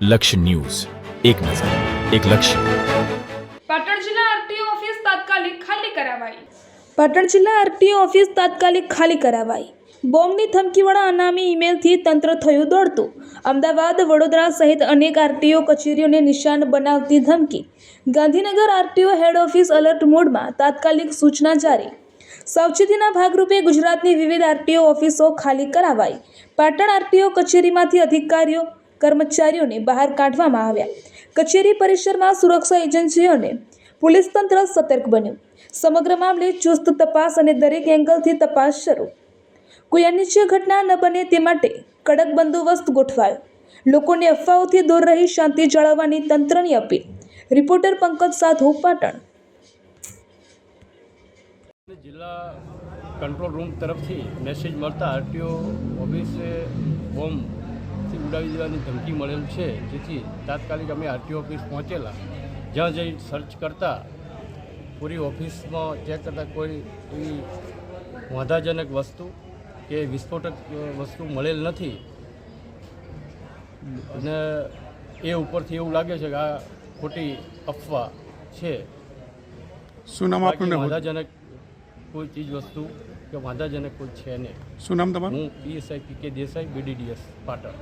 લક્ષ્ય ન્યૂઝ, એક નજર, એક લક્ષ્ય. પાટણ જિલ્લા આરટીઓ ઓફિસ તાત્કાલિક ખાલી કરાવાઈ. પાટણ જિલ્લા આરટીઓ ઓફિસ તાત્કાલિક ખાલી કરાવાઈ. બોમ્બની ધમકીવાળા અનામી ઈમેલથી તંત્ર થયું દોડતું. અમદાવાદ, વડોદરા સહિત અનેક આરટીઓ કચેરીઓને નિશાન બનાવતી ધમકી. Gandhinagar RTO head office alert મોડમાં, તાત્કાલિક સૂચના જારી. સાવચેતીના ભાગરૂપે ગુજરાતની વિવિધ આરટીઓ ઓફિસો ખાલી કરાવાઈ. પાટણ આરટીઓ કચેરીમાંથી અધિકારીઓ કર્મચારીઓને બહાર કાઢવામાં આવ્યા. કચેરી પરિસરમાં સુરક્ષા એજન્સીઓને પોલીસ તંત્ર સતર્ક બન્યું. સમગ્ર મામલે ચુસ્ત તપાસ અને દરેક એંગલથી તપાસ શરૂ. કોઈ અનિચ્છનીય ઘટના ન બને તે માટે કડક બંદોબસ્ત ગોઠવાયો. લોકોને અફવાઓથી દૂર રહી શાંતિ જાળવવાની તંત્રની અપીલ. રિપોર્ટર પંકજ સાધુ, પાટણ. જિલ્લા કંટ્રોલ રૂમ તરફથી મેસેજ મળતા આરટીઓ ઓફિસે બોમ્બથી ઉડાવી દેવાની ધમકી મળેલ છે, જેથી તાત્કાલિક અમે આરટીઓ ઓફિસ પહોંચેલા. જ્યાં જઈ સર્ચ કરતાં પૂરી ઓફિસમાં ચેક કરતાં કોઈ એવી વાંધાજનક વસ્તુ કે વિસ્ફોટક વસ્તુ મળેલ નથી. અને એ ઉપરથી એવું લાગે છે કે આ ખોટી અફવા છે. શું નામ આપનું? વાંધાજનક કોઈ ચીજ વસ્તુ કે વાંધાજનક કોઈ છે નહીં. શું નામ તમારું? હું PSI PK Desai, BDDS, Patan.